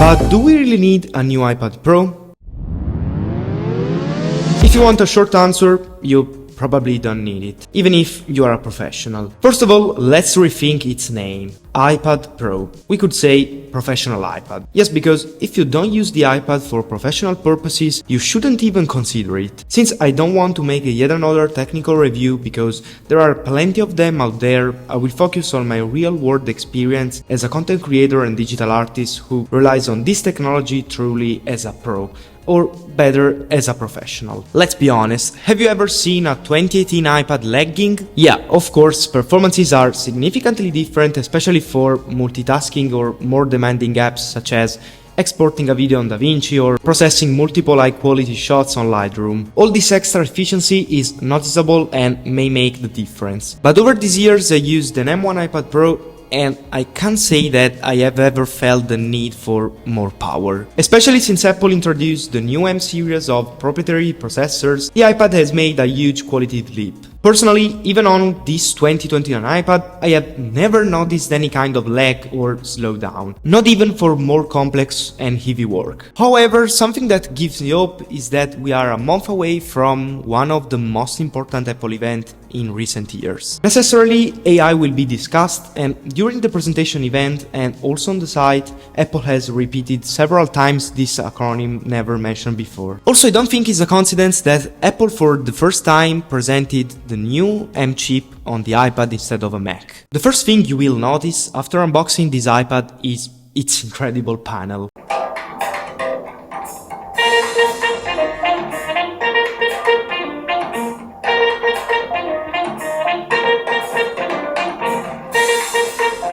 But do we really need a new iPad Pro? If you want a short answer, you probably don't need it, even if you are a professional. First of all, let's rethink its name. iPad Pro. We could say professional iPad. Yes, because if you don't use the iPad for professional purposes, you shouldn't even consider it. Since I don't want to make yet another technical review because there are plenty of them out there, I will focus on my real-world experience as a content creator and digital artist who relies on this technology truly as a pro. Or better, as a professional. Let's be honest, have you ever seen a 2018 iPad lagging? Yeah, of course, performances are significantly different, especially for multitasking or more demanding apps such as exporting a video on DaVinci or processing multiple high-quality shots on Lightroom. All this extra efficiency is noticeable and may make the difference. But over these years I used an M1 iPad Pro and I can't say that I have ever felt the need for more power. Especially since Apple introduced the new M series of proprietary processors, the iPad has made a huge quality leap. Personally, even on this 2021 iPad, I have never noticed any kind of lag or slowdown, not even for more complex and heavy work. However, something that gives me hope is that we are a month away from one of the most important Apple events in recent years. Necessarily, AI will be discussed, and during the presentation event and also on the site, Apple has repeated several times this acronym never mentioned before. Also, I don't think it's a coincidence that Apple for the first time presented the new M chip on the iPad instead of a Mac. The first thing you will notice after unboxing this iPad is its incredible panel.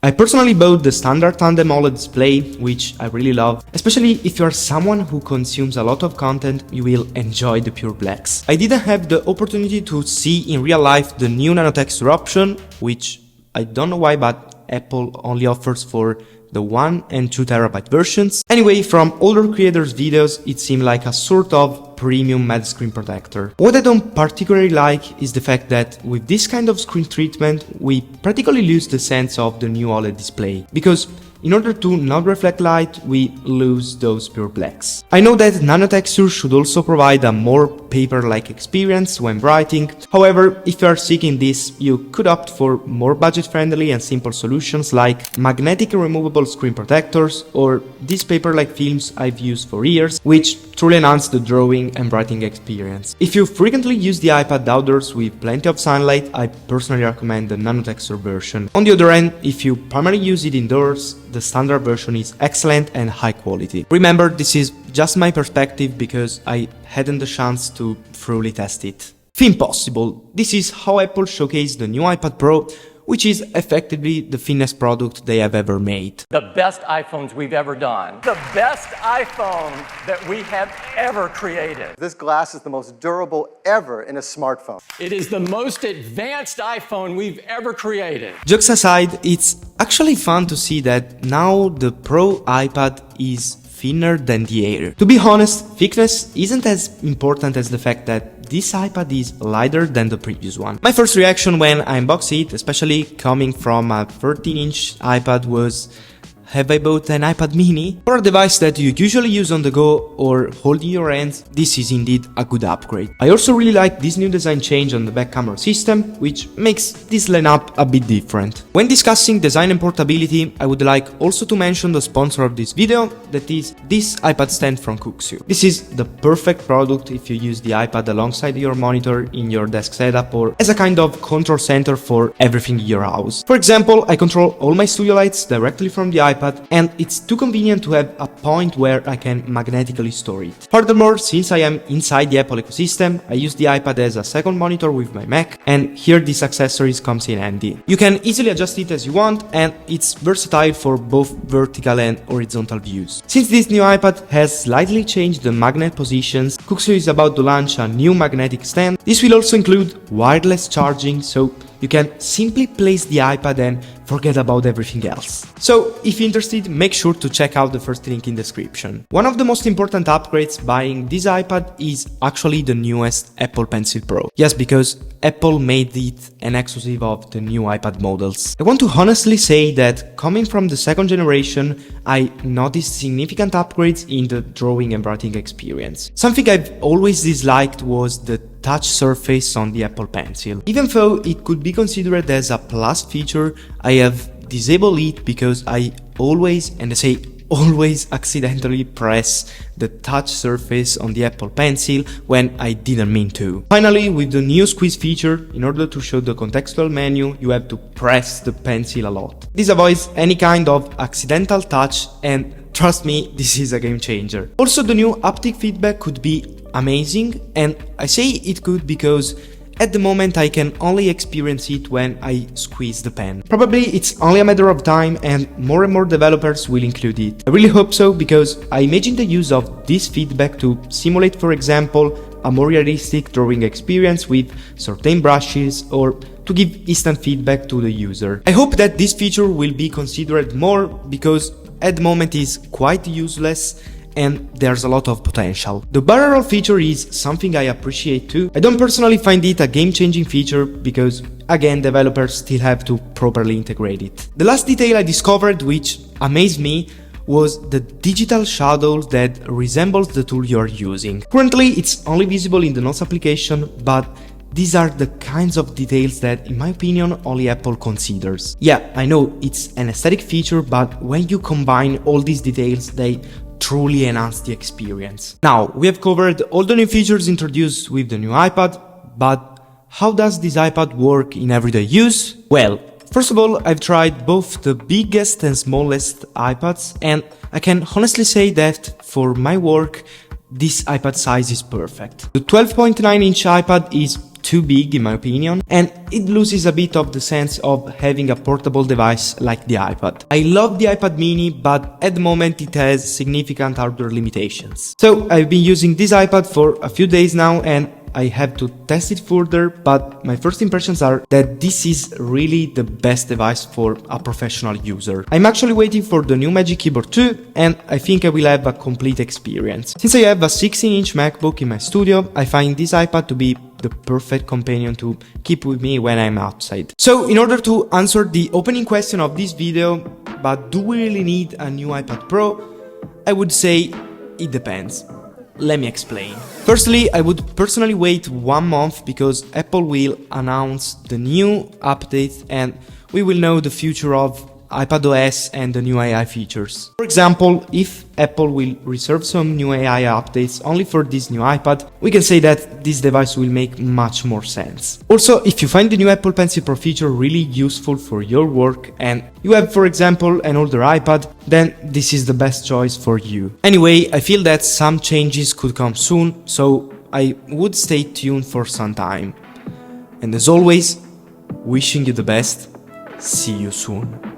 I personally bought the standard Tandem OLED display, which I really love. Especially if you are someone who consumes a lot of content, you will enjoy the pure blacks. I didn't have the opportunity to see in real life the new Nanotexture option, which I don't know why, but Apple only offers for the 1 and 2 terabyte versions. Anyway, from older creators' videos, it seemed like a sort of premium matte screen protector. What I don't particularly like is the fact that with this kind of screen treatment, we practically lose the sense of the new OLED display, because in order to not reflect light, we lose those pure blacks. I know that Nanotexture should also provide a more paper-like experience when writing. However, if you are seeking this, you could opt for more budget-friendly and simple solutions like magnetic removable screen protectors or these paper-like films I've used for years, which truly enhance the drawing and writing experience. If you frequently use the iPad outdoors with plenty of sunlight, I personally recommend the Nanotexture version. On the other hand, if you primarily use it indoors, the standard version is excellent and high quality. Remember, this is just my perspective because I hadn't the chance to thoroughly test it. Thin Possible. This is how Apple showcased the new iPad Pro, which is effectively the thinnest product they have ever made. The best iPhones we've ever done. The best iPhone that we have ever created. This glass is the most durable ever in a smartphone. It is the most advanced iPhone we've ever created. Jokes aside, it's actually fun to see that now the Pro iPad is thinner than the Air. To be honest, thickness isn't as important as the fact that this iPad is lighter than the previous one. My first reaction when I unboxed it, especially coming from a 13-inch iPad, was, have I bought an iPad mini? For a device that you usually use on the go or hold in your hands, this is indeed a good upgrade. I also really like this new design change on the back camera system, which makes this lineup a bit different. When discussing design and portability, I would like also to mention the sponsor of this video, that is this iPad stand from KUXIU. This is the perfect product if you use the iPad alongside your monitor in your desk setup or as a kind of control center for everything in your house. For example, I control all my studio lights directly from the iPad, and it's too convenient to have a point where I can magnetically store it. Furthermore, since I am inside the Apple ecosystem, I use the iPad as a second monitor with my Mac, and here this accessories comes in handy. You can easily adjust it as you want, and it's versatile for both vertical and horizontal views. Since this new iPad has slightly changed the magnet positions, KUXIU is about to launch a new magnetic stand. This will also include wireless charging, so you can simply place the iPad and forget about everything else. So, if interested, make sure to check out the first link in description. One of the most important upgrades buying this iPad is actually the newest Apple Pencil Pro. Yes, because Apple made it an exclusive of the new iPad models. I want to honestly say that coming from the second generation, I noticed significant upgrades in the drawing and writing experience. Something I've always disliked was the touch surface on the Apple Pencil. Even though it could be considered as a plus feature, I have disabled it because I always, and I say always, accidentally press the touch surface on the Apple Pencil when I didn't mean to. Finally, with the new squeeze feature, in order to show the contextual menu, you have to press the pencil a lot. This avoids any kind of accidental touch, and trust me, this is a game changer. Also, the new haptic feedback could be amazing, and I say it could because at the moment I can only experience it when I squeeze the pen. Probably it's only a matter of time and more developers will include it. I really hope so, because I imagine the use of this feedback to simulate, for example, a more realistic drawing experience with certain brushes, or to give instant feedback to the user. I hope that this feature will be considered more, because at the moment it's quite useless and there's a lot of potential. The barrel roll feature is something I appreciate too. I don't personally find it a game-changing feature because, again, developers still have to properly integrate it. The last detail I discovered, which amazed me, was the digital shadow that resembles the tool you're using. Currently, it's only visible in the Notes application, but these are the kinds of details that, in my opinion, only Apple considers. Yeah, I know it's an aesthetic feature, but when you combine all these details, they truly enhance the experience. Now, we have covered all the new features introduced with the new iPad, but how does this iPad work in everyday use? Well, first of all, I've tried both the biggest and smallest iPads, and I can honestly say that for my work, this iPad size is perfect. The 12.9-inch iPad is too big in my opinion, and it loses a bit of the sense of having a portable device like the iPad. I love the iPad mini, but at the moment it has significant hardware limitations. So I've been using this iPad for a few days now, and I have to test it further, but my first impressions are that this is really the best device for a professional user. I'm actually waiting for the new Magic Keyboard 2, and I think I will have a complete experience. Since I have a 16-inch MacBook in my studio, I find this iPad to be the perfect companion to keep with me when I'm outside. So, in order to answer the opening question of this video, but do we really need a new iPad Pro? I would say it depends. Let me explain. Firstly, I would personally wait 1 month because Apple will announce the new update and we will know the future of iPadOS and the new AI features. For example, if Apple will reserve some new AI updates only for this new iPad, we can say that this device will make much more sense. Also, if you find the new Apple Pencil Pro feature really useful for your work and you have, for example, an older iPad, then this is the best choice for you. Anyway, I feel that some changes could come soon, so I would stay tuned for some time. And as always, wishing you the best. See you soon.